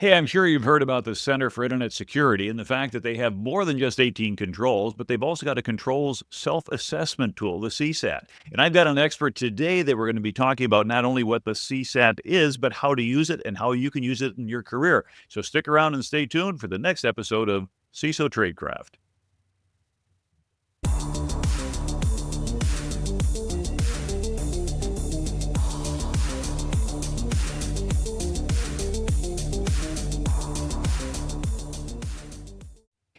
Hey, I'm sure you've heard about the Center for Internet Security and the fact that they have more than just 18 controls, but they've also got a controls self-assessment tool, the CSAT. And I've got an expert today that we're going to be talking about not only what the CSAT is, but how to use it and how you can use it in your career. So stick around and stay tuned for the next episode of CISO Tradecraft.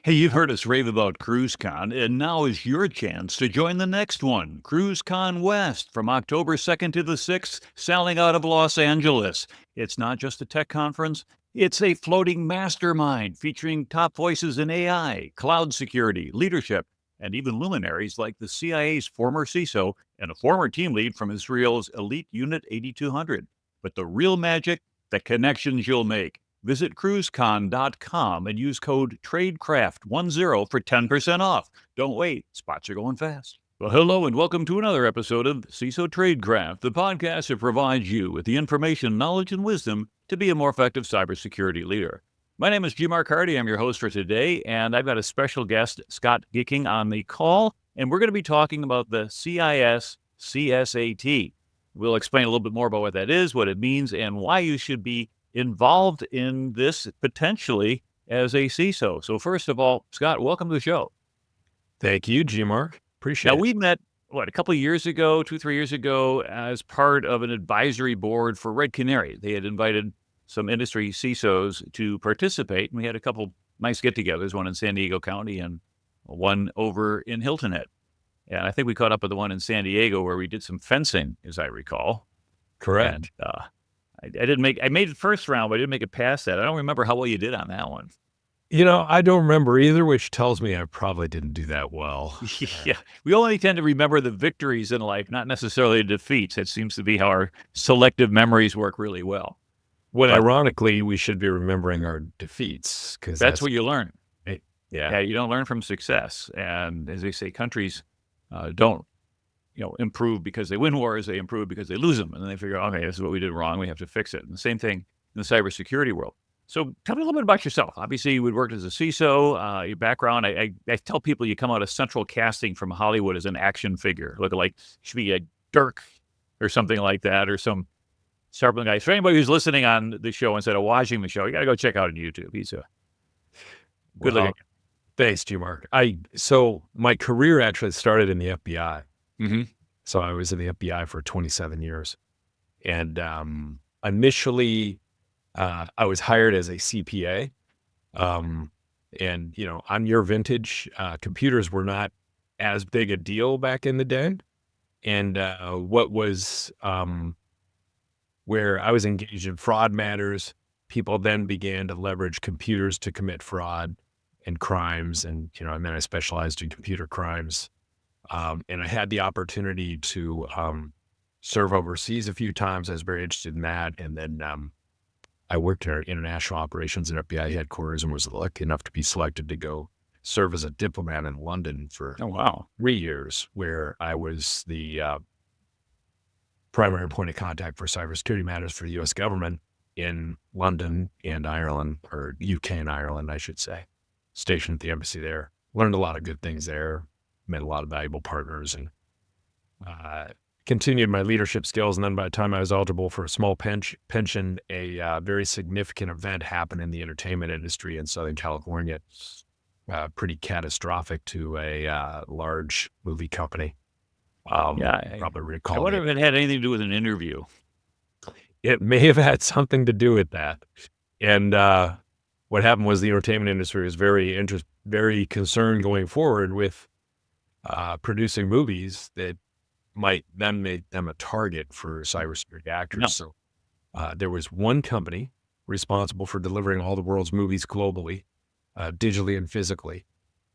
Hey, you've heard us rave about CruiseCon, and now is your chance to join the next one, CruiseCon West, from October 2nd to the 6th, sailing out of Los Angeles. It's not just a tech conference, it's a floating mastermind featuring top voices in AI, cloud security, leadership, and even luminaries like the CIA's former CISO and a former team lead from Israel's elite Unit 8200. But the real magic, the connections you'll make. Visit cruisecon.com and use code TRADECRAFT10 for 10% off. Don't wait, spots are going fast. Well, hello and welcome to another episode of CISO Tradecraft, the podcast that provides you with the information, knowledge, and wisdom to be a more effective cybersecurity leader. My name is G. Mark Hardy. I'm your host for today, and I've got a special guest, Scott Gicking, on the call, and we're going to be talking about the CIS CSAT. We'll explain a little bit more about what that is, what it means, and why you should be involved in this potentially as a CISO. So first of all, Scott, welcome to the show. Thank you, G-Mark. Appreciate it. Now, we met, a couple of years ago, 2-3 years ago, as part of an advisory board for Red Canary. They had invited some industry CISOs to participate, and we had a couple nice get-togethers, one in San Diego County and one over in Hilton Head. And I think we caught up with the one in San Diego where we did some fencing, as I recall. Correct. And, I made it first round, but I didn't make it past that. I don't remember how well you did on that one. I don't remember either, which tells me I probably didn't do that well. Yeah. We only tend to remember the victories in life, not necessarily the defeats. It seems to be how our selective memories work really well. When ironically, we should be remembering our defeats, because that's what you learn. Yeah, you don't learn from success. And as they say, countries don't improve because they win wars, they improve because they lose them. And then they figure, okay, this is what we did wrong. We have to fix it. And the same thing in the cybersecurity world. So tell me a little bit about yourself. Obviously, you had worked as a CISO, your background. I tell people you come out of central casting from Hollywood as an action figure, looking like you should be a Dirk or something like that, or some sharp guy. For anybody who's listening on the show instead of watching the show, you got to go check out on YouTube. He's a good looking. Thanks, G-Mark. So my career actually started in the FBI. Mm-hmm. So I was in the FBI for 27 years. And initially, I was hired as a CPA. And, on your vintage, computers were not as big a deal back in the day. And what was where I was engaged in fraud matters, people then began to leverage computers to commit fraud and crimes. And, and then I specialized in computer crimes. And I had the opportunity to serve overseas a few times. I was very interested in that. And then I worked at our international operations at FBI headquarters and was lucky enough to be selected to go serve as a diplomat in London for 3 years, where I was the primary point of contact for cybersecurity matters for the U.S. government in London and Ireland, or UK and Ireland, I should say. Stationed at the embassy there. Learned a lot of good things there. Met a lot of valuable partners, and continued my leadership skills. And then by the time I was eligible for a small pension, a very significant event happened in the entertainment industry in Southern California. Pretty catastrophic to a large movie company. Probably recall. I wonder if it had anything to do with an interview. It may have had something to do with that. And what happened was the entertainment industry was very concerned going forward with producing movies that might then make them a target for cybersecurity actors. No. So there was one company responsible for delivering all the world's movies globally, digitally and physically,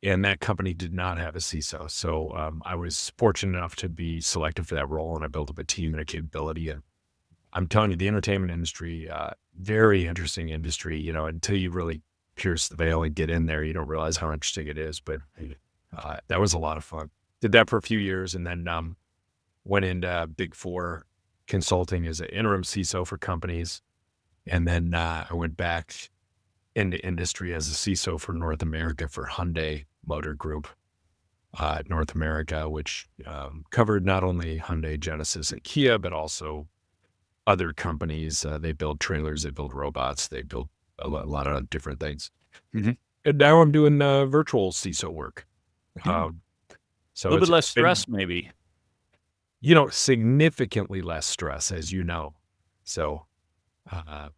and that company did not have a CISO. So I was fortunate enough to be selected for that role, and I built up a team and a capability. And I'm telling you, the entertainment industry, very interesting industry. Until you really pierce the veil and get in there, you don't realize how interesting it is. But that was a lot of fun. Did that for a few years, and then went into Big Four consulting as an interim CISO for companies. And then I went back in the industry as a CISO for North America for Hyundai Motor Group, North America, which covered not only Hyundai, Genesis, and Kia, but also other companies. They build trailers, they build robots, they build a lot of different things. Mhm. And now I'm doing virtual CISO work. Yeah. Um, A so little bit less it's been, stress, maybe. significantly less stress, as you know. So uh,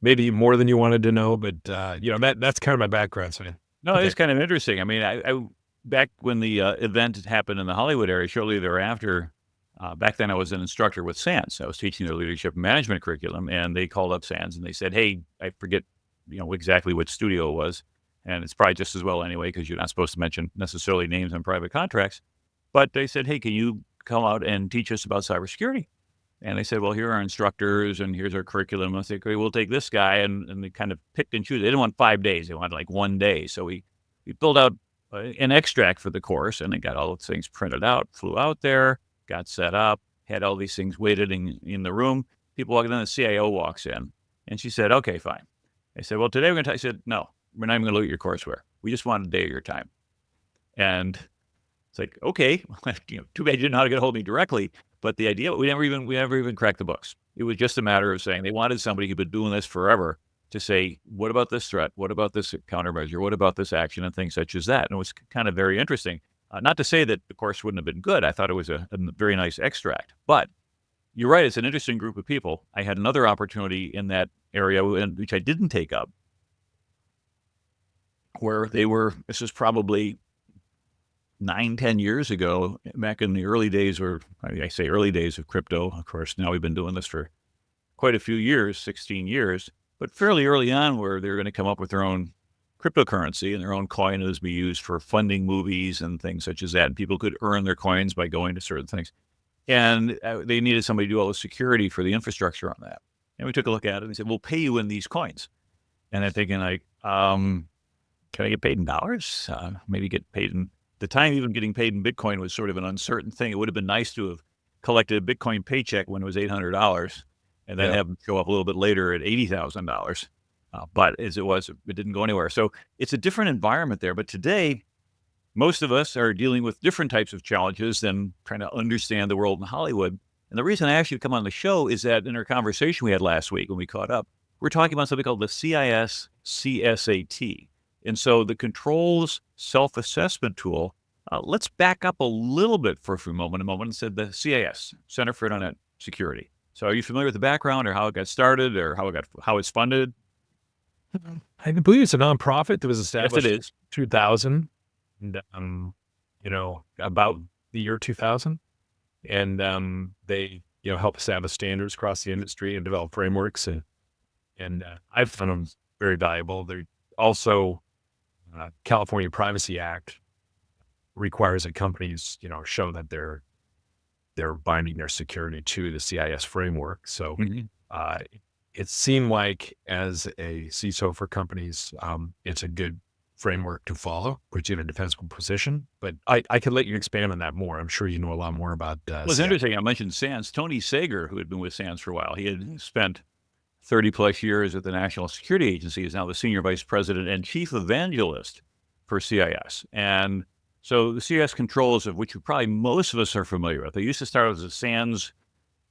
maybe more than you wanted to know, but that's kind of my background. So No, okay, it's kind of interesting. I mean, I back when the event had happened in the Hollywood area, shortly thereafter, back then I was an instructor with SANS. I was teaching their leadership and management curriculum, and they called up SANS and they said, "Hey, I forget, exactly what studio it was, and it's probably just as well anyway because you're not supposed to mention necessarily names on private contracts." But they said, "Hey, can you come out and teach us about cybersecurity?" And they said, "Well, here are our instructors, and here's our curriculum." I said, "Okay, we'll take this guy," and they kind of picked and choose. They didn't want 5 days; they wanted like 1 day. So we filled out an extract for the course, and they got all the things printed out. Flew out there, got set up, had all these things waited in the room. People walking in, the CIO walks in, and she said, "Okay, fine." I said, "Well, today we're going to." I said, "No, we're not even going to look at your courseware. We just want a day of your time." And it's like, okay, too bad you didn't know how to get a hold of me directly. But the idea, we never even cracked the books. It was just a matter of saying they wanted somebody who'd been doing this forever to say, what about this threat? What about this countermeasure? What about this action? And things such as that. And it was kind of very interesting. Not to say that the course wouldn't have been good. I thought it was a very nice extract. But you're right. It's an interesting group of people. I had another opportunity in that area, which I didn't take up, where this is probably 9, 10 years ago, back in the early days, or I say early days of crypto. Of course, now we've been doing this for quite a few years, 16 years, but fairly early on, where they're going to come up with their own cryptocurrency and their own coin that is be used for funding movies and things such as that. And people could earn their coins by going to certain things. And they needed somebody to do all the security for the infrastructure on that. And we took a look at it and said, we'll pay you in these coins. And I'm thinking like, can I get paid in dollars? Maybe get paid in the time. Even getting paid in Bitcoin was sort of an uncertain thing. It would have been nice to have collected a Bitcoin paycheck when it was $800 and then yeah, have them show up a little bit later at $80,000. But as it was, it didn't go anywhere. So it's a different environment there. But today, most of us are dealing with different types of challenges than trying to understand the world in Hollywood. And the reason I asked you to come on the show is that in our conversation we had last week when we caught up, we're talking about something called the CIS CSAT. And so the controls self-assessment tool, let's back up a little bit for a moment and said the CIS, Center for Internet Security. So are you familiar with the background or how it got started or how it's funded? I believe it's a nonprofit that was Yes, it established in is. 2000, and about the year 2000, and they help establish standards across the industry and develop frameworks, and I've found them very valuable. They're also California Privacy Act requires that companies show that they're binding their security to the CIS framework. So Mhm. uh, it seemed like as a CISO for companies, it's a good framework to follow, put you in a defensible position. But I could let you expand on that more. I'm sure you know a lot more about Well, it's CIS. interesting. I mentioned SANS. Tony Sager, who had been with SANS for a while, he had spent 30 plus years at the National Security Agency, is now the Senior Vice President and Chief Evangelist for CIS. And so the CIS controls, of which probably most of us are familiar with, they used to start as the SANS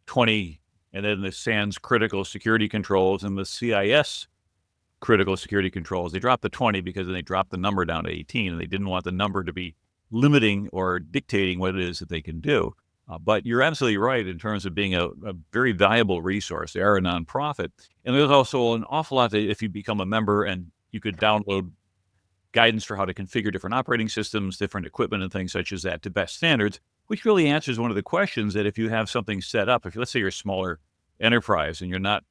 20, and then the SANS Critical Security Controls and the CIS Critical Security Controls. They dropped the 20 because then they dropped the number down to 18, and they didn't want the number to be limiting or dictating what it is that they can do. But you're absolutely right in terms of being a very valuable resource. They are a nonprofit. And there's also an awful lot that if you become a member and you could download guidance for how to configure different operating systems, different equipment and things such as that to best standards, which really answers one of the questions that if you have something set up, if let's say you're a smaller enterprise and you're not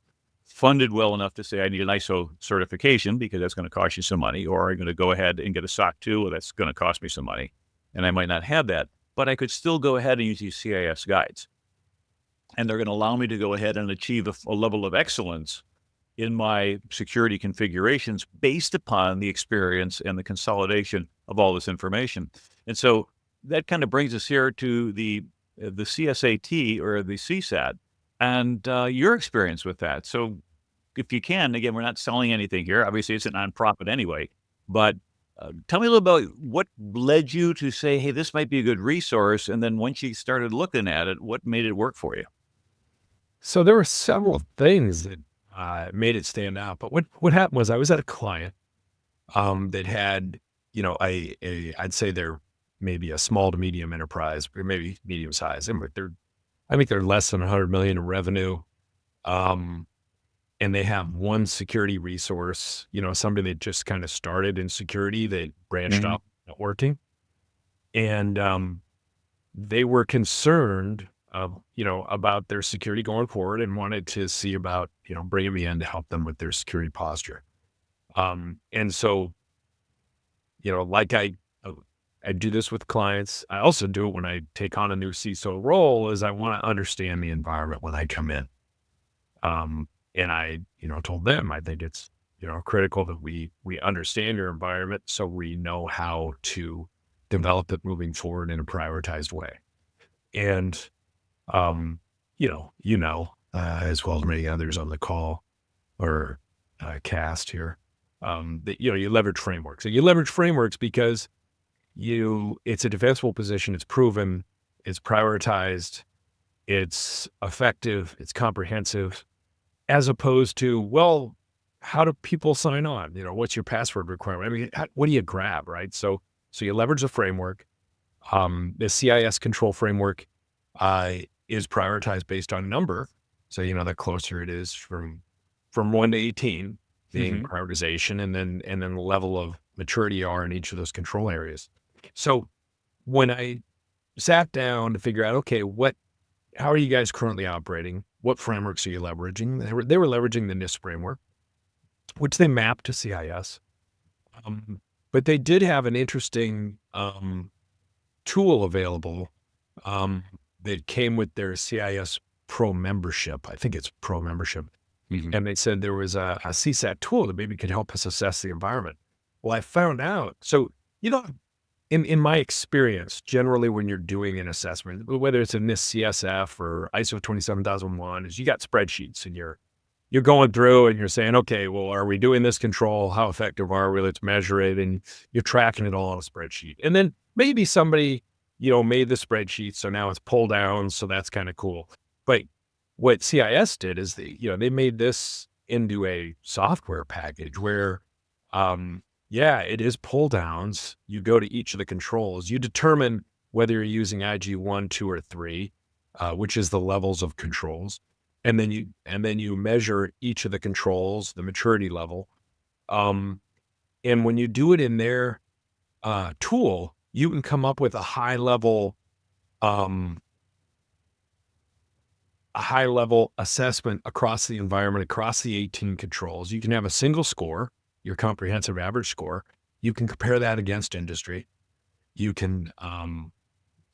funded well enough to say, I need an ISO certification because that's going to cost you some money, or I'm going to go ahead and get a SOC 2, well, that's going to cost me some money. And I might not have that, but I could still go ahead and use these CIS guides. And they're going to allow me to go ahead and achieve a level of excellence in my security configurations based upon the experience and the consolidation of all this information. And so that kind of brings us here to the CSAT or the CSAT and your experience with that. So if you can, again, we're not selling anything here. Obviously, it's a nonprofit anyway. But tell me a little about what led you to say, hey, this might be a good resource. And then once you started looking at it, what made it work for you? So there were several things that made it stand out. But what happened was I was at a client that had, I'd say they're maybe a small to medium enterprise, or maybe medium size. And I think they're less than 100 million in revenue. And they have one security resource, somebody that just kind of started in security that branched Mhm. out networking. And they were concerned, about their security going forward and wanted to see about, bringing me in to help them with their security posture. And so, like I do this with clients. I also do it when I take on a new CISO role is I want to understand the environment when I come in. And I, told them, I think it's, critical that we understand your environment so we know how to develop it moving forward in a prioritized way. And, as well as many others on the call or cast here, that, you leverage frameworks. And you leverage frameworks because it's a defensible position. It's proven, it's prioritized, it's effective, it's comprehensive. As opposed to, well, how do people sign on? What's your password requirement? I mean, what do you grab, right? So you leverage the framework. The CIS control framework is prioritized based on number. So, the closer it is from 1 to 18 being Mhm. prioritization, and then the level of maturity you are in each of those control areas. So when I sat down to figure out, okay, how are you guys currently operating? What frameworks are you leveraging? They were leveraging the NIST framework, which they mapped to CIS. But they did have an interesting tool available that came with their CIS Pro membership. I think it's Pro membership. Mhm. And they said there was a CSAT tool that maybe could help us assess the environment. Well, I found out. So, in my experience, generally when you're doing an assessment, whether it's in this CSF or ISO 27001, is you got spreadsheets and you're going through and you're saying, okay, well, are we doing this control? How effective are we? Let's measure it. And you're tracking it all on a spreadsheet. And then maybe somebody, made the spreadsheet. So now it's pulled down. So that's kind of cool. But what CIS did is they made this into a software package where, yeah, it is pull downs. You go to each of the controls. You determine whether you're using IG 1, 2, or 3, which is the levels of controls. And then you measure each of the controls, the maturity level. And when you do it in their tool, you can come up with um, a high level assessment across the environment, across the 18 controls. You can have a single score, your comprehensive average score. You can compare that against industry. You can,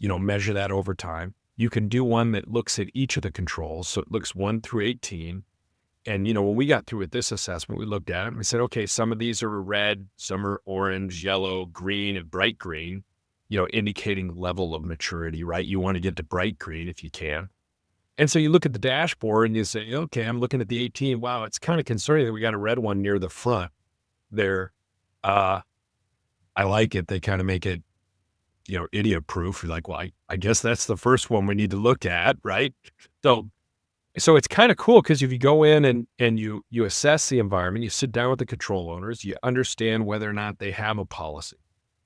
measure that over time. You can do one that looks at each of the controls. So it looks 1 through 18. And, when we got through with this assessment, we looked at it and we said, okay, some of these are red, some are orange, yellow, green, and bright green, indicating level of maturity, right? You want to get to bright green if you can. And so you look at the dashboard and you say, okay, I'm looking at the 18. Wow, it's kind of concerning that we got a red one near the front there. I like it. They kind of make it, idiot proof. You're like, well, I guess that's the first one we need to look at, right? So it's kind of cool because if you go in and you assess the environment, you sit down with the control owners, you understand whether or not they have a policy.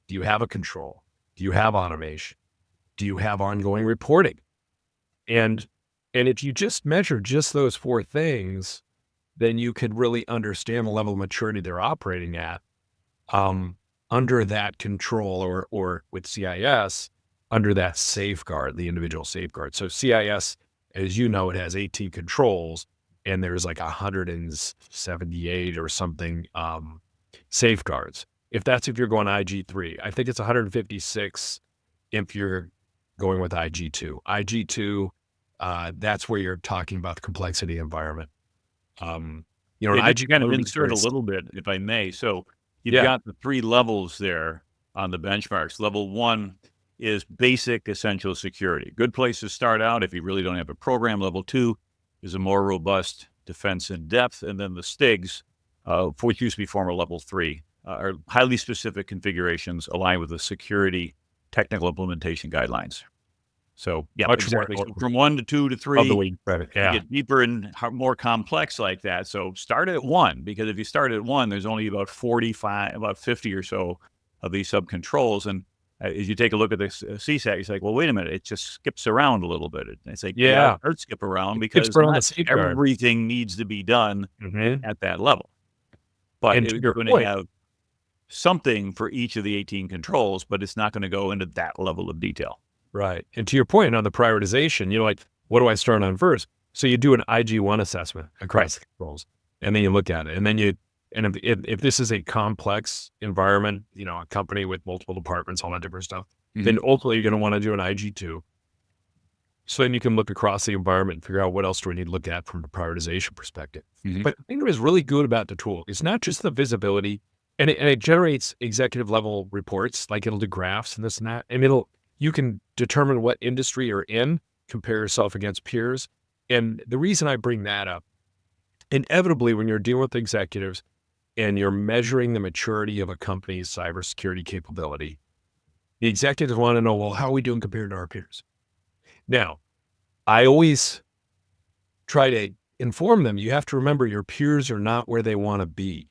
Do you have a control? Do you have automation? Do you have ongoing reporting? And if you just measure just those 4 things, then you could really understand the level of maturity they're operating at um, under that control or with CIS under that safeguard, the individual safeguard. So CIS, as you know, it has 18 controls and there's like 178 or something safeguards. If you're going IG3, I think it's 156 if you're going with IG2. IG2, that's where you're talking about the complexity environment. Yeah, An just to kind of IG1 is insert very, a little bit, if I may. So you've yeah, got the 3 levels there on the benchmarks. Level 1 is basic essential security. Good place to start out if you really don't have a program. Level 2 is a more robust defense in depth, and then the STIGs, which used to be former level 3, are highly specific configurations aligned with the security technical implementation guidelines. So yeah, Much exactly. more So from 1 to 2 to 3, of the way you read it. you Yeah. get deeper and more complex like that. So start at 1, because if you start at 1, there's only about 50 or so of these sub-controls. And as you take a look at this CSAT, you're like, well, wait a minute, it just skips around a little bit. It's like, Yeah. it skip around It skips because around the not safeguard. everything needs to be done Mhm. at that level. But And to it's your going to point, have something for each of the 18 controls, but it's not going to go into that level of detail. right. And to your point on the prioritization, like, what do I start on first? So you do an IG1 assessment across the controls, and then you look at it. And then if this is a complex environment, a company with multiple departments, all that different stuff, then ultimately you're going to want to do an IG2. So then you can look across the environment and figure out what else do we need to look at from a prioritization perspective. But the thing that was really good about the tool is not just the visibility, and it generates executive level reports, like it'll do graphs and this and that, and you can determine what industry you're in, compare yourself against peers. And the reason I bring that up, inevitably when you're dealing with executives and you're measuring the maturity of a company's cybersecurity capability, the executives want to know, well, how are we doing compared to our peers? Now, I always try to inform them, you have to remember your peers are not where they want to be.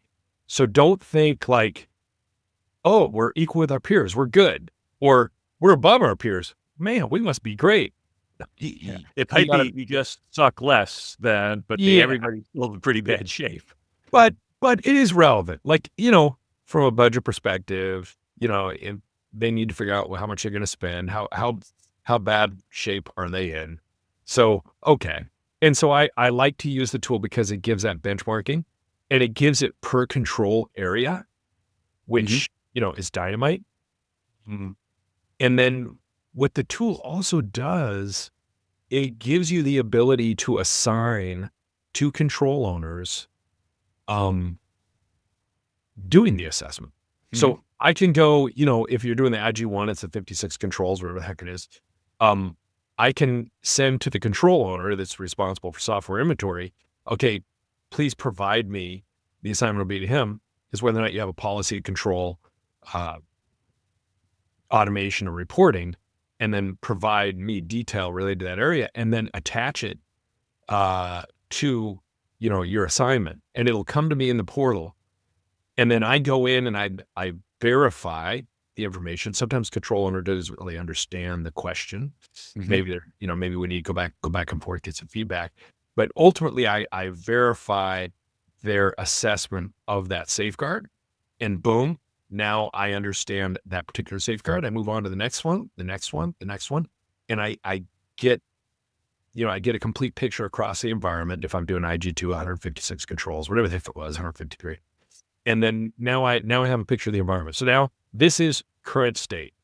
So don't think like, oh, we're equal with our peers, we're good, or we're above our peers. Man, we must be great. Yeah. It might be you just suck less than, but everybody's still in pretty bad shape. But it is relevant. Like, from a budget perspective, they need to figure out how much they're going to spend, how bad shape are they in. So, okay. And so I like to use the tool because it gives that benchmarking, and it gives it per control area, which, is dynamite. And then what the tool also does, it gives you the ability to assign to control owners doing the assessment. So I can go, if you're doing the IG1, it's the 56 controls, whatever the heck it is. I can send to the control owner that's responsible for software inventory, okay, please provide me, the assignment will be to him, is whether or not you have a policy control, automation or reporting, and then provide me detail related to that area, and then attach it to, your assignment. And it'll come to me in the portal. And then I go in and I verify the information. Sometimes control owner doesn't really understand the question. Maybe maybe we need to go back and forth, get some feedback. But ultimately I verify their assessment of that safeguard, and boom, now I understand that particular safeguard. I move on to the next one, the next one, the next one. And I get, I get a complete picture across the environment. If I'm doing IG2, 156 controls, whatever the heck it was, 153. And then now I have a picture of the environment. So now this is current state.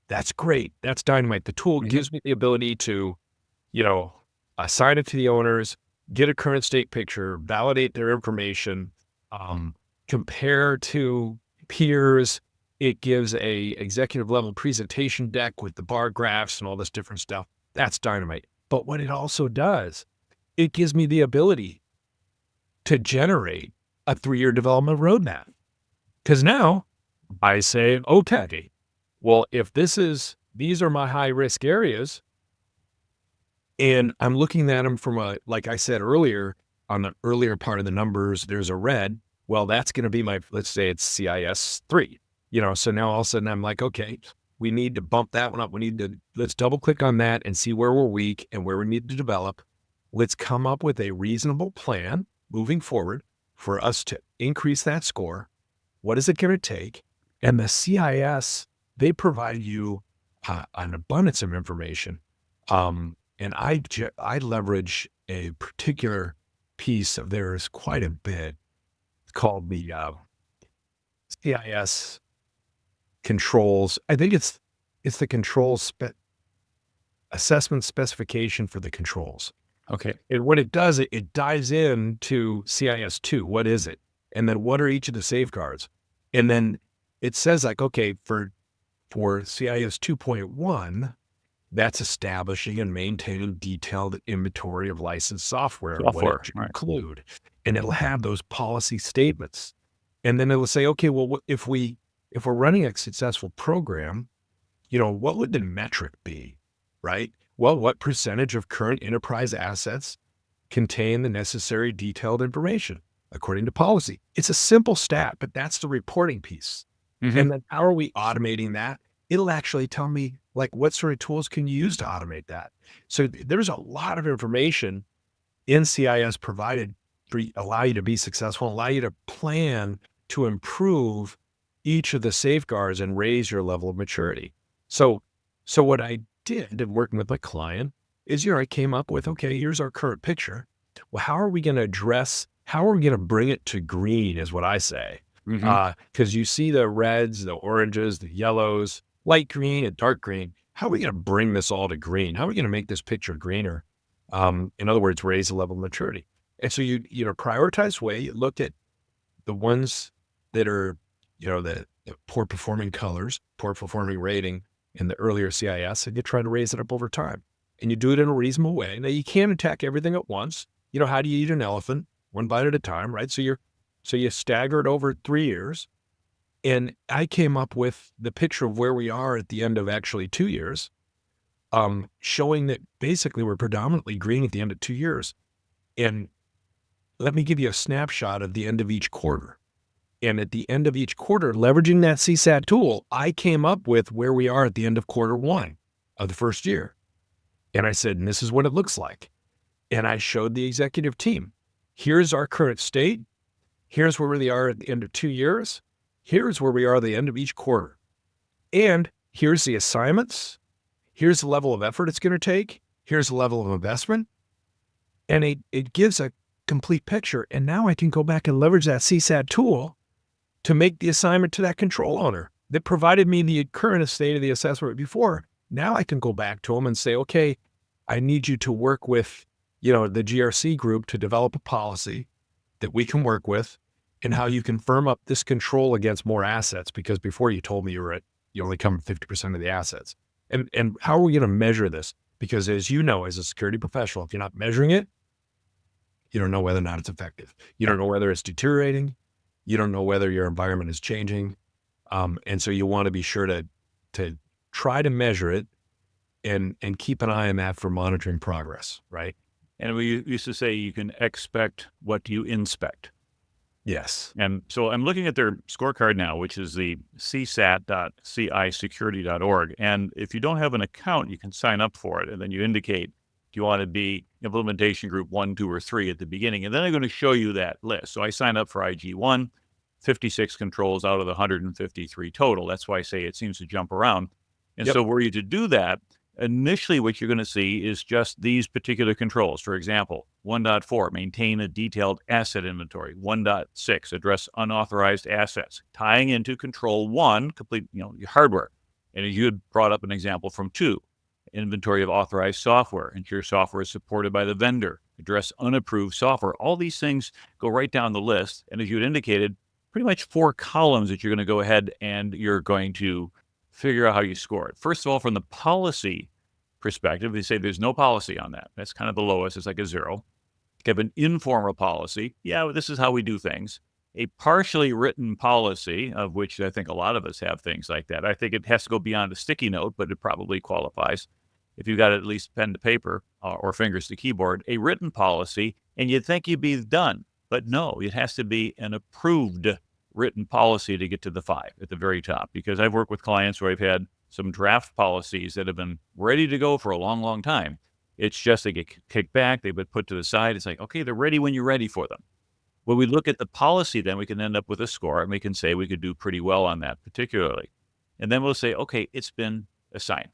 That's great. That's dynamite. The tool gives me the ability to, assign it to the owners, get a current state picture, validate their information, compare to peers. It gives a executive level presentation deck with the bar graphs and all this different stuff. That's dynamite. But what it also does, it gives me the ability to generate a 3-year development roadmap. Because now I say, okay, well, if these are my high risk areas, and I'm looking at them from like I said earlier, on the earlier part of the numbers, there's a red. Well, that's going to be let's say it's CIS 3, so now all of a sudden I'm like, okay, we need to bump that one up. Let's double click on that and see where we're weak and where we need to develop. Let's come up with a reasonable plan moving forward for us to increase that score. What is it going to take? And the CIS, they provide you an abundance of information. And I leverage a particular piece of theirs quite a bit called the CIS controls. I think it's the controls assessment specification for the controls. Okay. And what it does, it dives into CIS2. What is it? And then what are each of the safeguards? And then it says like, okay, for CIS 2.1, That's establishing and maintaining detailed inventory of licensed software, what it Software, should right? include. And it'll have those policy statements. And then it'll say, okay, well, if we're running a successful program, what would the metric be, right? Well, what percentage of current enterprise assets contain the necessary detailed information according to policy? It's a simple stat, but that's the reporting piece. Mm-hmm. And then how are we automating that? It'll actually tell me like what sort of tools can you use to automate that. So there's a lot of information in CIS provided allow you to be successful, allow you to plan to improve each of the safeguards and raise your level of maturity. So what I did in working with my client is, I came up with, okay, here's our current picture. Well, how are we going to bring it to green is what I say. Mm-hmm. Because you see the reds, the oranges, the yellows, light green and dark green. How are we going to bring this all to green? How are we going to make this picture greener? In other words, raise the level of maturity. And so you prioritize way, you looked at the ones that are, the poor performing colors, poor performing rating in the earlier CIS, and you try to raise it up over time. And you do it in a reasonable way. Now you can't attack everything at once. How do you eat an elephant? One bite at a time, right? So you stagger it over 3 years. And I came up with the picture of where we are at the end of actually 2 years, showing that basically we're predominantly green at the end of 2 years. And let me give you a snapshot of the end of each quarter. And at the end of each quarter, leveraging that CSAT tool, I came up with where we are at the end of quarter one of the first year. And I said, and this is what it looks like. And I showed the executive team, here's our current state. Here's where we are at the end of 2 years. Here's where we are at the end of each quarter. And here's the assignments. Here's the level of effort it's going to take. Here's the level of investment. And it gives a complete picture. And now I can go back and leverage that CSAT tool to make the assignment to that control owner that provided me the current state of the assessment before. Now I can go back to them and say, okay, I need you to work with, the GRC group to develop a policy that we can work with and how you can firm up this control against more assets, because before you told me you only cover 50% of the assets. And how are we going to measure this? Because as you know, as a security professional, if you're not measuring it, you don't know whether or not it's effective. You don't know whether it's deteriorating. You don't know whether your environment is changing. And so you want to be sure to try to measure it and keep an eye on that for monitoring progress, right? And we used to say you can expect what you inspect. Yes. And so I'm looking at their scorecard now, which is the csat.cisecurity.org. And if you don't have an account, you can sign up for it. And then you indicate, do you want to be implementation group 1, 2, or 3 at the beginning? And then I'm going to show you that list. So I signed up for IG1, 56 controls out of the 153 total. That's why I say it seems to jump around. And so were you to do that, initially what you're going to see is just these particular controls. For example, 1.4, maintain a detailed asset inventory. 1.6, address unauthorized assets, tying into control 1, complete, your hardware. And you had brought up an example from 2, inventory of authorized software. Ensure software is supported by the vendor. Address unapproved software. All these things go right down the list. And as you had indicated, pretty much 4 columns that you're going to go ahead and you're going to figure out how you score it. First of all, from the policy perspective, they say there's no policy on that. That's kind of the lowest. It's like a 0. You have an informal policy. Yeah, this is how we do things. A partially written policy, of which I think a lot of us have things like that. I think it has to go beyond a sticky note, but it probably qualifies. If you've got at least pen to paper or fingers to keyboard, a written policy, and you'd think you'd be done. But no, it has to be an approved written policy to get to the 5 at the very top, because I've worked with clients where I've had some draft policies that have been ready to go for a long, long time. It's just they get kicked back, they've been put to the side. It's like, okay, they're ready when you're ready for them. When we look at the policy, then we can end up with a score, and we can say we could do pretty well on that particularly. And then we'll say, okay, it's been assigned.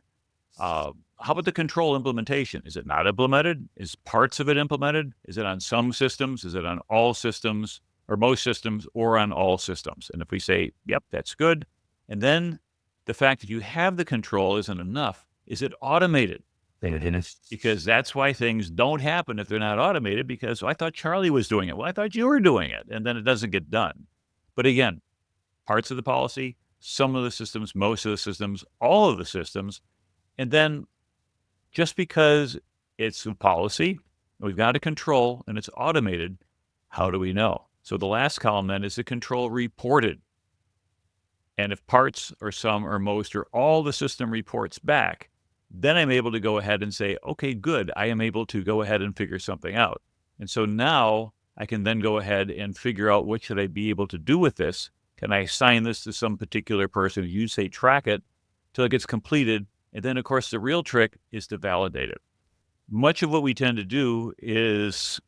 How about the control implementation? Is it not implemented? Is parts of it implemented? Is it on some systems? Is it on all systems? Or most systems, or on all systems? And if we say, yep, that's good. And then the fact that you have the control isn't enough. Is it automated? Because that's why things don't happen if they're not automated, because I thought Charlie was doing it. Well, I thought you were doing it. And then it doesn't get done. But again, parts of the policy, some of the systems, most of the systems, all of the systems. And then just because it's a policy, we've got a control, and it's automated, how do we know? So the last column then is the control reported. And if parts or some or most or all the system reports back, then I'm able to go ahead and say, okay, good. I am able to go ahead and figure something out. And so now I can then go ahead and figure out what should I be able to do with this. Can I assign this to some particular person? You say track it till it gets completed. And then, of course, the real trick is to validate it. Much of what we tend to do is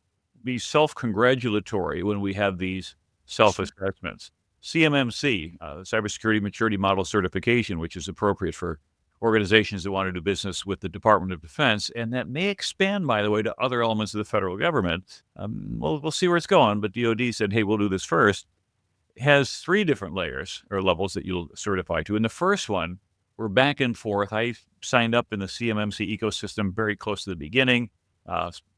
be self-congratulatory when we have these self-assessments. CMMC, Cybersecurity Maturity Model Certification, which is appropriate for organizations that want to do business with the Department of Defense, and that may expand, by the way, to other elements of the federal government. We'll see where it's going, but DoD said, hey, we'll do this first. It has 3 different layers or levels that you'll certify to. And the first one, we're back and forth. I signed up in the CMMC ecosystem very close to the beginning,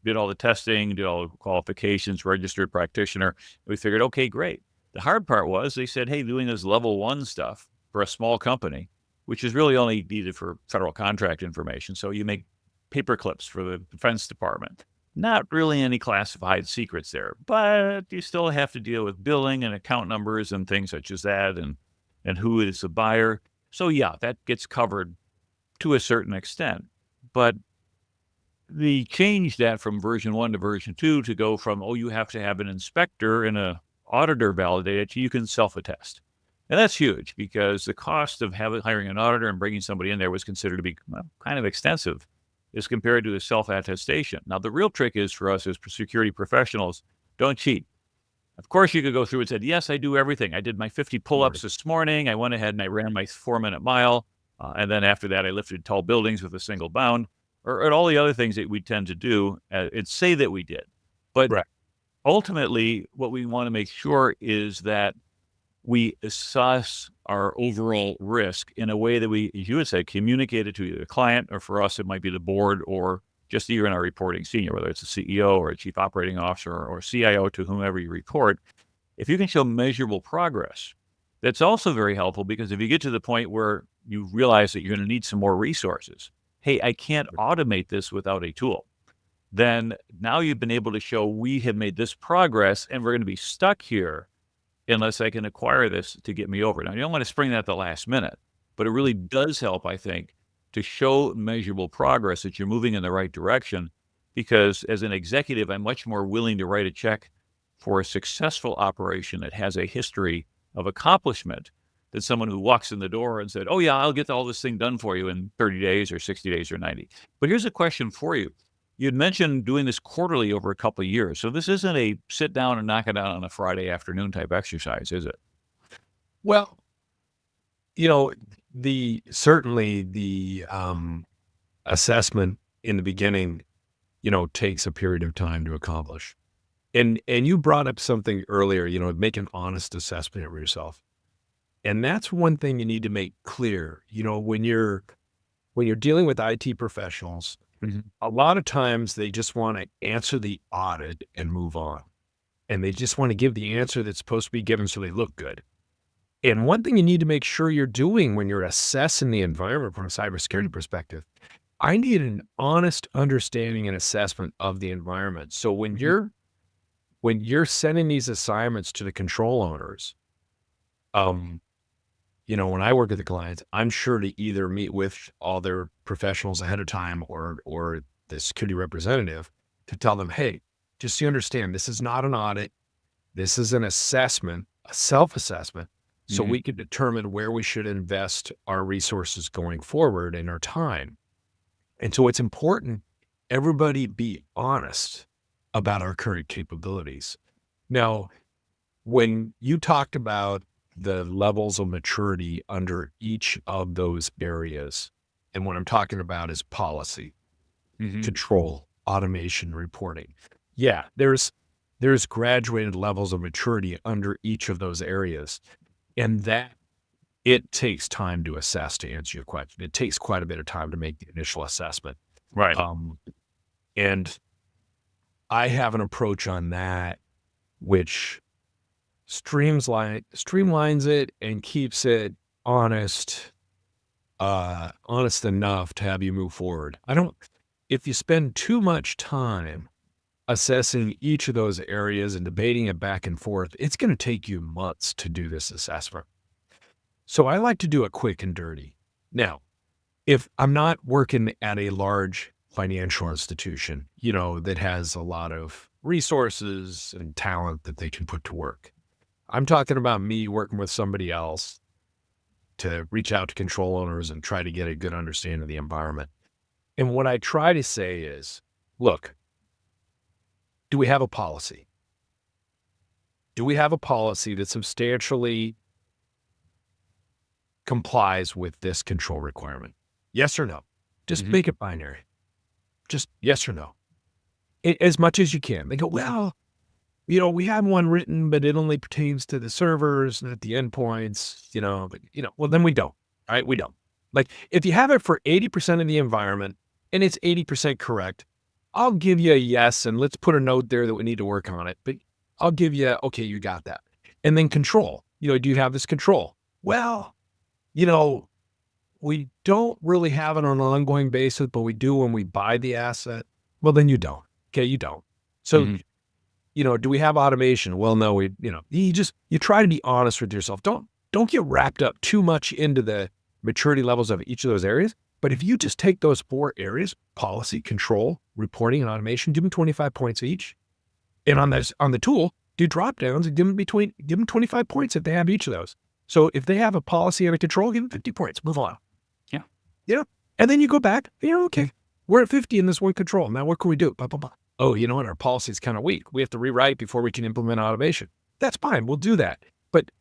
did all the testing, did all the qualifications, registered practitioner. We figured, okay, great. The hard part was they said, hey, doing this level 1 stuff for a small company, which is really only needed for federal contract information. So you make paper clips for the Defense Department. Not really any classified secrets there, but you still have to deal with billing and account numbers and things such as that and who is the buyer. So yeah, that gets covered to a certain extent. But they changed that from version 1 to version 2 to go from, oh, you have to have an inspector and a auditor validate it, you can self-attest. And that's huge because the cost of hiring an auditor and bringing somebody in there was considered to be kind of extensive as compared to a self-attestation. Now, the real trick is for us as security professionals, don't cheat. Of course, you could go through and said, yes, I do everything. I did my 50 pull-ups this morning. I went ahead and I ran my 4-minute mile. And then after that, I lifted tall buildings with a single bound, or all the other things that we tend to do and say that we did. But ultimately, what we want to make sure is that we assess our overall risk in a way that we, as you would say, communicate it to either the client, or for us, it might be the board, or just even our reporting senior, whether it's a CEO or a chief operating officer or CIO, to whomever you report. If you can show measurable progress, that's also very helpful, because if you get to the point where you realize that you're going to need some more resources, hey, I can't automate this without a tool, then now you've been able to show we have made this progress and we're going to be stuck here unless I can acquire this to get me over. Now, you don't want to spring that at the last minute, but it really does help, I think, to show measurable progress that you're moving in the right direction, because as an executive, I'm much more willing to write a check for a successful operation that has a history of accomplishment than someone who walks in the door and said, oh yeah, I'll get all this thing done for you in 30 days or 60 days or 90. But here's a question for you. You'd mentioned doing this quarterly over a couple of years. So this isn't a sit down and knock it out on a Friday afternoon type exercise, is it? Well, certainly the assessment in the beginning, takes a period of time to accomplish. And you brought up something earlier, make an honest assessment of yourself. And that's one thing you need to make clear, when you're dealing with IT professionals. A lot of times they just want to answer the audit and move on. And they just want to give the answer that's supposed to be given so they look good. And one thing you need to make sure you're doing when you're assessing the environment from a cybersecurity perspective, I need an honest understanding and assessment of the environment. So when you're sending these assignments to the control owners, when I work with the clients, I'm sure to either meet with all their professionals ahead of time or the security representative to tell them, hey, just so you understand, this is not an audit. This is an assessment, a self-assessment, so we can determine where we should invest our resources going forward and our time. And so it's important everybody be honest about our current capabilities. Now, when you talked about the levels of maturity under each of those areas, and what I'm talking about is policy, control, automation, reporting. Yeah, there's graduated levels of maturity under each of those areas, and that it takes time to assess. To answer your question, it takes quite a bit of time to make the initial assessment. Right. And I have an approach on that which streamlines it and keeps it honest enough to have you move forward. if you spend too much time assessing each of those areas and debating it back and forth, it's going to take you months to do this assessment. So I like to do it quick and dirty. Now, if I'm not working at a large financial institution, that has a lot of resources and talent that they can put to work, I'm talking about me working with somebody else to reach out to control owners and try to get a good understanding of the environment. And what I try to say is, look, do we have a policy? Do we have a policy that substantially complies with this control requirement? Yes or no? Just make it binary. Just yes or no. As much as you can. They go, well, we have one written, but it only pertains to the servers, not the endpoints, well, then we don't. All right, we don't. Like, if you have it for 80% of the environment and it's 80% correct, I'll give you a yes, and let's put a note there that we need to work on it. But I'll give you, okay, you got that. And then control. Do you have this control? Well, we don't really have it on an ongoing basis, but we do when we buy the asset. Well, then you don't. Okay, you don't. So, do we have automation? Well, no, you try to be honest with yourself. Don't get wrapped up too much into the maturity levels of each of those areas. But if you just take those 4 areas, policy, control, reporting, and automation, give them 25 points each. And on the tool, do drop downs and give them 25 points if they have each of those. So if they have a policy and a control, give them 50 points. Move on. Yeah. And then you go back. Okay, we're at 50 in this one control. Now what can we do? Blah, blah, blah. Oh, you know what? Our policy is kind of weak. We have to rewrite before we can implement automation. That's fine. We'll do that. But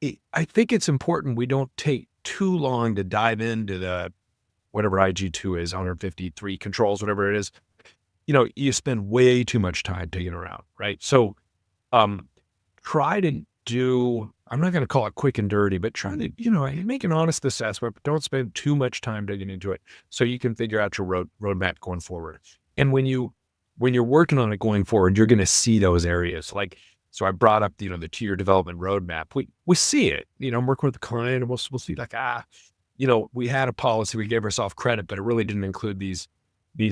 I think it's important we don't take too long to dive into the whatever IG2 is, 153 controls, whatever it is. You spend way too much time digging around, right? So try to do, I'm not going to call it quick and dirty, but try to, make an honest assessment, but don't spend too much time digging into it so you can figure out your roadmap going forward. And when you're working on it going forward, you're going to see those areas. Like, so I brought up, the tier development roadmap. We see it, I'm working with the client, and we'll see like, we had a policy, we gave ourselves credit, but it really didn't include these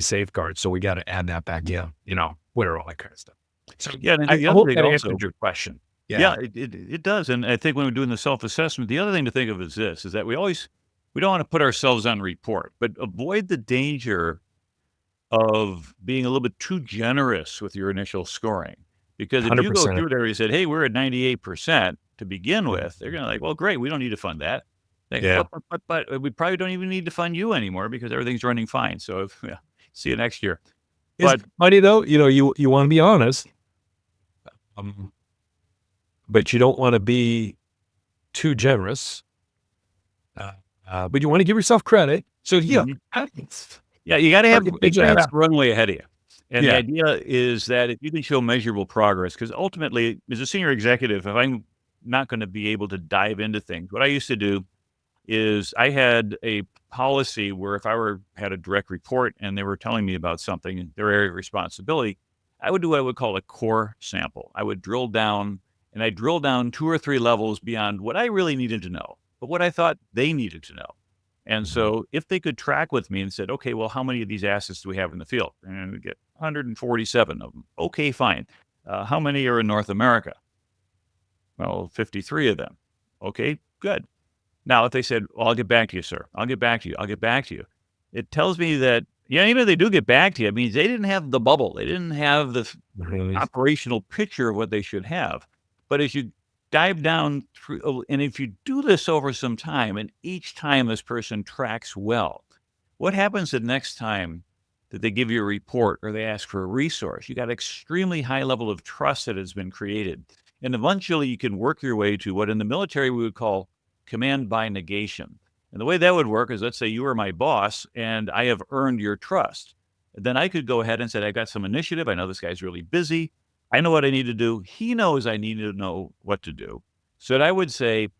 safeguards. So we got to add that back in, whatever, all that kind of stuff. So yeah, and I the hope other that thing answered also, your question. yeah, it does. And I think when we're doing the self-assessment, the other thing to think of is this, is that we don't want to put ourselves on report, but avoid the danger of being a little bit too generous with your initial scoring. Because if you go 100%. through there and you said, hey, we're at 98% to begin with, they're going to like, well, great, we don't need to fund that. But we probably don't even need to fund you anymore because everything's running fine. So see you next year. But money though, you want to be honest, but you don't want to be too generous. But you want to give yourself credit. So you got to have a fast runway ahead of you. And the idea is that if you can show measurable progress, because ultimately, as a senior executive, if I'm not going to be able to dive into things, what I used to do is I had a policy where if I had a direct report and they were telling me about something in their area of responsibility, I would do what I would call a core sample. I would drill down, and I drill down 2 or 3 levels beyond what I really needed to know, but what I thought they needed to know. And so if they could track with me and said, okay, well, how many of these assets do we have in the field? And we get 147 of them. Okay, fine. How many are in North America? Well, 53 of them. Okay, good. Now, if they said, well, I'll get back to you, sir. I'll get back to you. I'll get back to you. It tells me that, even if they do get back to you, it means they didn't have the bubble. They didn't have the operational picture of what they should have. But as you dive down through, and if you do this over some time, and each time this person tracks well, what happens the next time that they give you a report or they ask for a resource? You got extremely high level of trust that has been created. And eventually you can work your way to what in the military we would call command by negation. And the way that would work is, let's say you are my boss and I have earned your trust. Then I could go ahead and say, I've got some initiative. I know this guy's really busy. I know what I need to do. He knows I need to know what to do. So that I would say,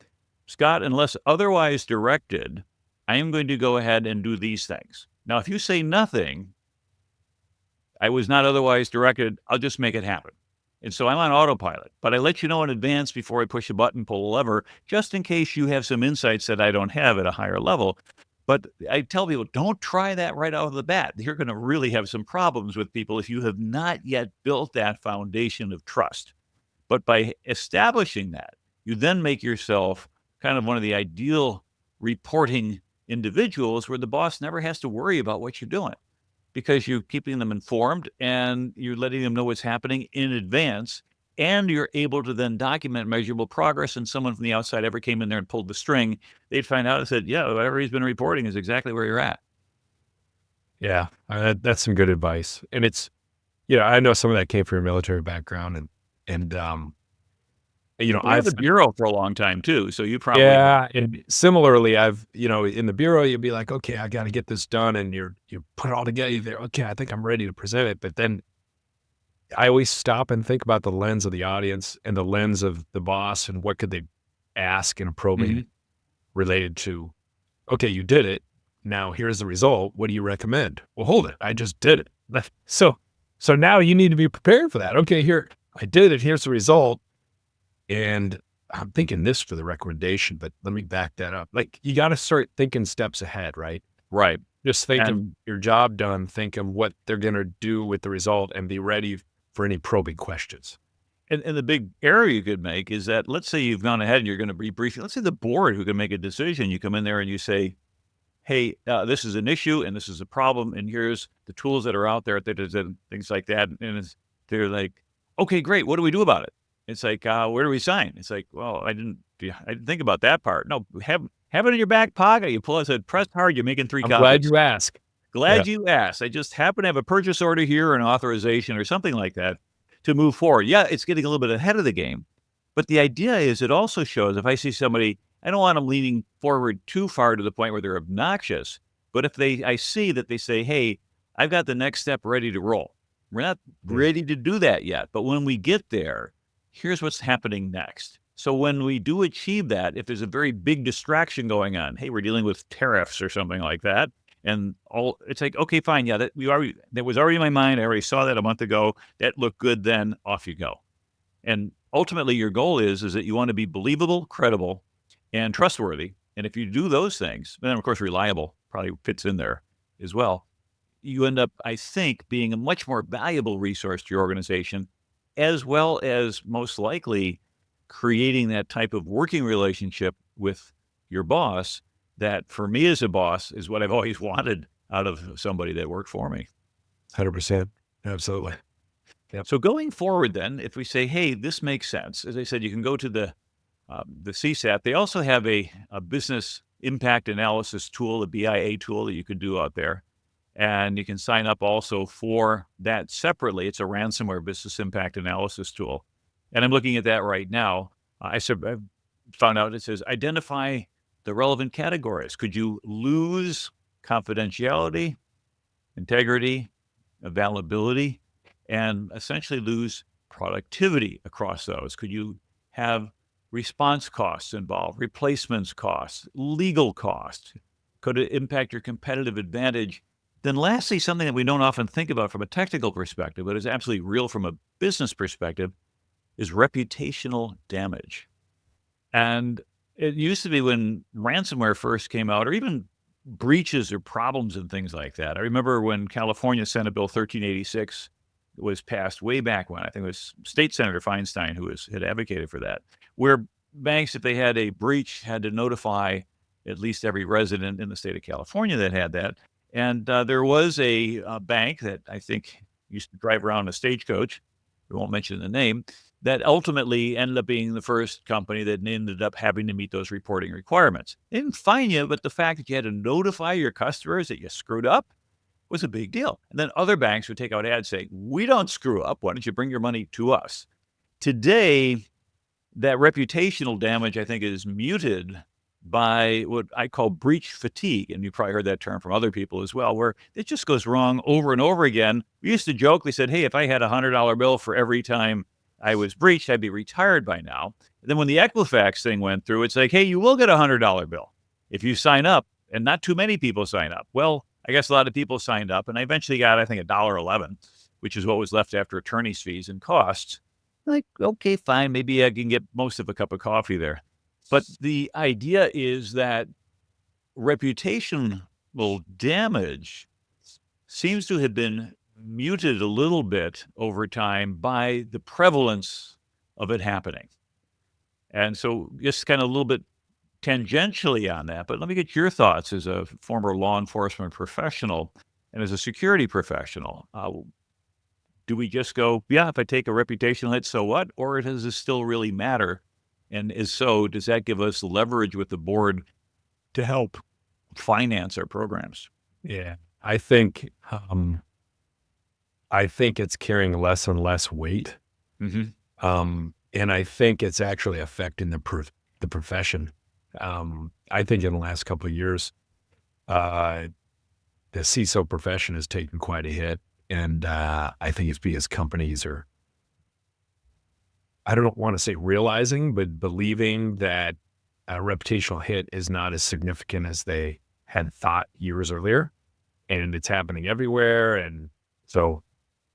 Scott, unless otherwise directed, I am going to go ahead and do these things. Now, if you say nothing, I was not otherwise directed, I'll just make it happen. And so I'm on autopilot, but I let you know in advance before I push a button, pull a lever, just in case you have some insights that I don't have at a higher level. But I tell people, don't try that right out of the bat. You're going to really have some problems with people if you have not yet built that foundation of trust. But by establishing that, you then make yourself kind of one of the ideal reporting individuals where the boss never has to worry about what you're doing because you're keeping them informed and you're letting them know what's happening in advance. And you're able to then document measurable progress. And someone from the outside ever came in there and pulled the string, they'd find out and said, yeah, whatever he's been reporting is exactly where you're at. Yeah, that's some good advice. And it's, I know some of that came from your military background, and I was at the Bureau for a long time too. So you probably, and similarly, I've, in the Bureau, you'd be like, okay, I got to get this done. And you put it all together. You're there, okay, I think I'm ready to present it. But then I always stop and think about the lens of the audience and the lens of the boss and what could they ask in a probing related to, okay, you did it. Now here's the result. What do you recommend? Well, hold it. I just did it. So now you need to be prepared for that. Okay, here, I did it. Here's the result. And I'm thinking this for the recommendation, but let me back that up. Like, you got to start thinking steps ahead, right? Right. Just think of your job done, think of what they're going to do with the result, and be ready for any probing questions. And the big error you could make is that, let's say you've gone ahead and you're going to be briefing, let's say the board who can make a decision, you come in there and you say, hey, this is an issue and this is a problem, and here's the tools that are out there, things like that. And they're like, okay, great. What do we do about it? It's like, where do we sign? It's like, well, I didn't think about that part. No, have it in your back pocket. You pull it, said, press hard. You're making 3 copies. I'm glad you asked. Glad you asked. I just happen to have a purchase order here, or an authorization or something like that to move forward. Yeah, it's getting a little bit ahead of the game. But the idea is, it also shows, if I see somebody, I don't want them leaning forward too far to the point where they're obnoxious. But if I see that they say, hey, I've got the next step ready to roll. We're not ready to do that yet. But when we get there, here's what's happening next. So when we do achieve that, if there's a very big distraction going on, hey, we're dealing with tariffs or something like that, and it's like, okay, fine, yeah, that was already in my mind. I already saw that a month ago. That looked good. Then off you go. And ultimately, your goal is that you want to be believable, credible, and trustworthy. And if you do those things, and then of course reliable probably fits in there as well, you end up, I think, being a much more valuable resource to your organization, as well as most likely creating that type of working relationship with your boss that, for me as a boss, is what I've always wanted out of somebody that worked for me. 100%. Absolutely. Yep. So going forward then, if we say, hey, this makes sense, as I said, you can go to the CSAT. They also have a business impact analysis tool, a BIA tool that you could do out there. And you can sign up also for that separately. It's a ransomware business impact analysis tool. And I'm looking at that right now. I found out it says, identify the relevant categories. Could you lose confidentiality, integrity, availability, and essentially lose productivity across those? Could you have response costs involved, replacements costs, legal costs? Could it impact your competitive advantage? Then lastly, something that we don't often think about from a technical perspective, but is absolutely real from a business perspective, is reputational damage. And it used to be, when ransomware first came out, or even breaches or problems and things like that. I remember when California Senate Bill 1386 was passed way back when. I think it was State Senator Feinstein who had advocated for that, where banks, if they had a breach, had to notify at least every resident in the state of California that had that. And there was a bank that I think used to drive around a stagecoach, we won't mention the name, that ultimately ended up being the first company that ended up having to meet those reporting requirements. They didn't fine you, but the fact that you had to notify your customers that you screwed up was a big deal. And then other banks would take out ads saying, we don't screw up. Why don't you bring your money to us? Today, that reputational damage, I think, is muted by what I call breach fatigue. And you probably heard that term from other people as well, where it just goes wrong over and over again. We used to joke, we said, hey, if I had a $100 bill for every time I was breached, I'd be retired by now. And then when the Equifax thing went through, it's like, hey, you will get a $100 bill if you sign up. And not too many people sign up. Well, I guess a lot of people signed up, and I eventually got, I think, $1.11, which is what was left after attorney's fees and costs. Like, okay, fine, maybe I can get most of a cup of coffee there. But the idea is that reputational damage seems to have been muted a little bit over time by the prevalence of it happening. And so just kind of a little bit tangentially on that, but let me get your thoughts as a former law enforcement professional and as a security professional. Do we just go, yeah, if I take a reputational hit, so what? Or does this still really matter? And if so, does that give us leverage with the board to help finance our programs? Yeah, I think it's carrying less and less weight, Mm-hmm. and I think it's actually affecting the profession. I think in the last couple of years, the CISO profession has taken quite a hit, and I think it's because companies are, I don't want to say realizing, but believing that a reputational hit is not as significant as they had thought years earlier, and it's happening everywhere. And so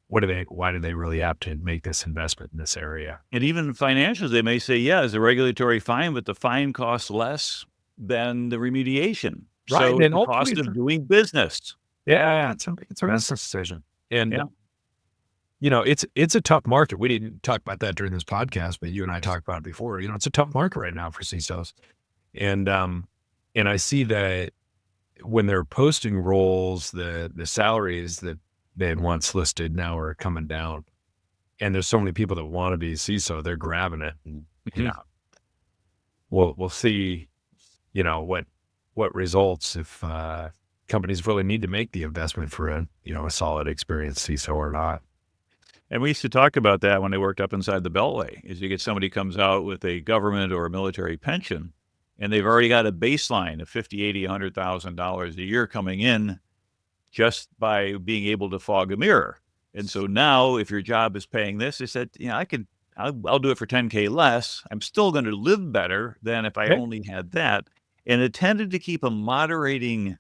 why do they really have to make this investment in this area? And even financials, they may say, yeah, it's a regulatory fine, but the fine costs less than the remediation. Right. So And it's the ultimately, cost of doing business. yeah, it's a business decision. And, Yeah. it's a tough market. We didn't talk about that during this podcast, but you and I talked about it before. It's a tough market right now for CISOs. And I see that when they're posting roles, the salaries that they had once listed now are coming down. And there's so many people that want to be CISO, they're grabbing it. And, we'll see, what results if companies really need to make the investment for a solid experienced CISO or not. And we used to talk about that when I worked up inside the Beltway, is you get somebody comes out with a government or a military pension, and they've already got a baseline of $50,000, $80,000, $100,000 a year coming in just by being able to fog a mirror. And so now if your job is paying this, they said, I'll do it for 10K less. I'm still going to live better than if I Okay. only had that. And it tended to keep a moderating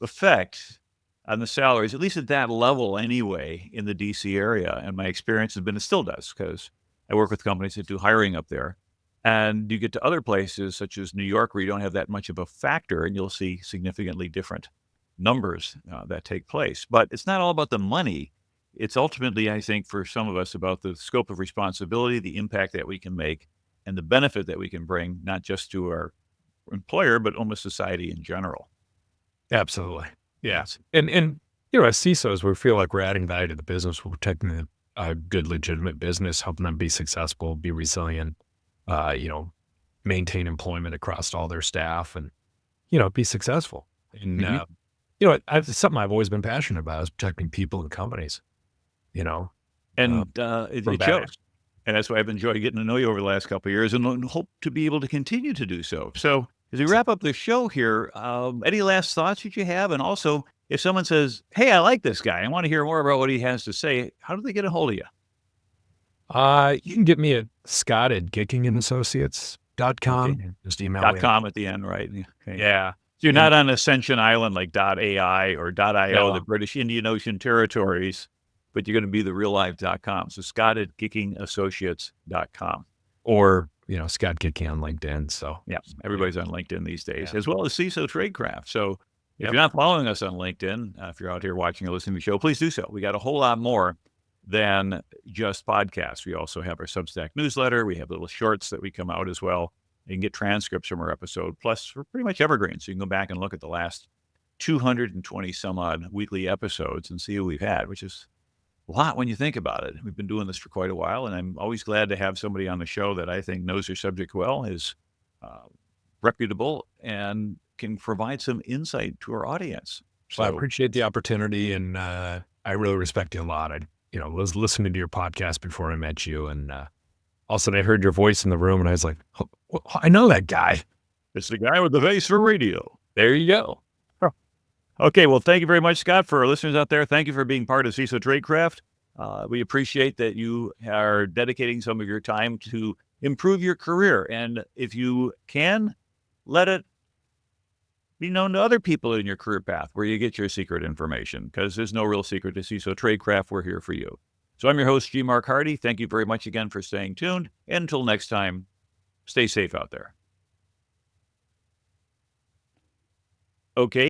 effect on the salaries, at least at that level anyway, in the DC area. And my experience has been, it still does, because I work with companies that do hiring up there. And you get to other places such as New York, where you don't have that much of a factor, and you'll see significantly different numbers that take place. But it's not all about the money. It's ultimately, I think, for some of us, about the scope of responsibility, the impact that we can make, and the benefit that we can bring, not just to our employer, but almost society in general. Absolutely. Yeah. Yes. And as CISOs, we feel like we're adding value to the business. We're protecting a good, legitimate business, helping them be successful, be resilient, maintain employment across all their staff, and, be successful. And, it's something I've always been passionate about, is protecting people and companies, And it from bad shows. actors. And that's why I've enjoyed getting to know you over the last couple of years, and hope to be able to continue to do so. So as we wrap up the show here, any last thoughts that you have? And also, if someone says, hey, I like this guy, I want to hear more about what he has to say, how do they get a hold of you? You can get me at Scott at GickingandAssociates.com. Okay. Just email me. .com at the end, right? Okay. Yeah. So you're not on Ascension Island like .ai or .io, the No. British Indian Ocean territories, but you're going to be the real life .com. So Scott at GickingAssociates.com. Or, Scott Gicking on LinkedIn. So Yeah, everybody's on LinkedIn these days, Yeah. as well as CISO Tradecraft. So if Yep. you're not following us on LinkedIn, if you're out here watching or listening to the show, please do so. We got a whole lot more than just podcasts. We also have our Substack newsletter. We have little shorts that we come out as well. You can get transcripts from our episode. Plus, we're pretty much evergreen. So you can go back and look at the last 220 some odd weekly episodes and see who we've had, which is a lot when you think about it. We've been doing this for quite a while, and I'm always glad to have somebody on the show that I think knows their subject well, is reputable, and can provide some insight to our audience. So Well, I appreciate the opportunity, and I really respect you a lot. I was listening to your podcast before I met you, and all of a sudden I heard your voice in the room, and I was like, oh, I know that guy. it's the guy with the face for radio. There you go. Okay, well, thank you very much, Scott. For our listeners out there, thank you for being part of CISO Tradecraft. We appreciate that you are dedicating some of your time to improve your career. And if you can, let it be known to other people in your career path where you get your secret information, because there's no real secret to CISO Tradecraft. We're here for you. So I'm your host, G. Mark Hardy. Thank you very much again for staying tuned. And until next time, stay safe out there. Okay.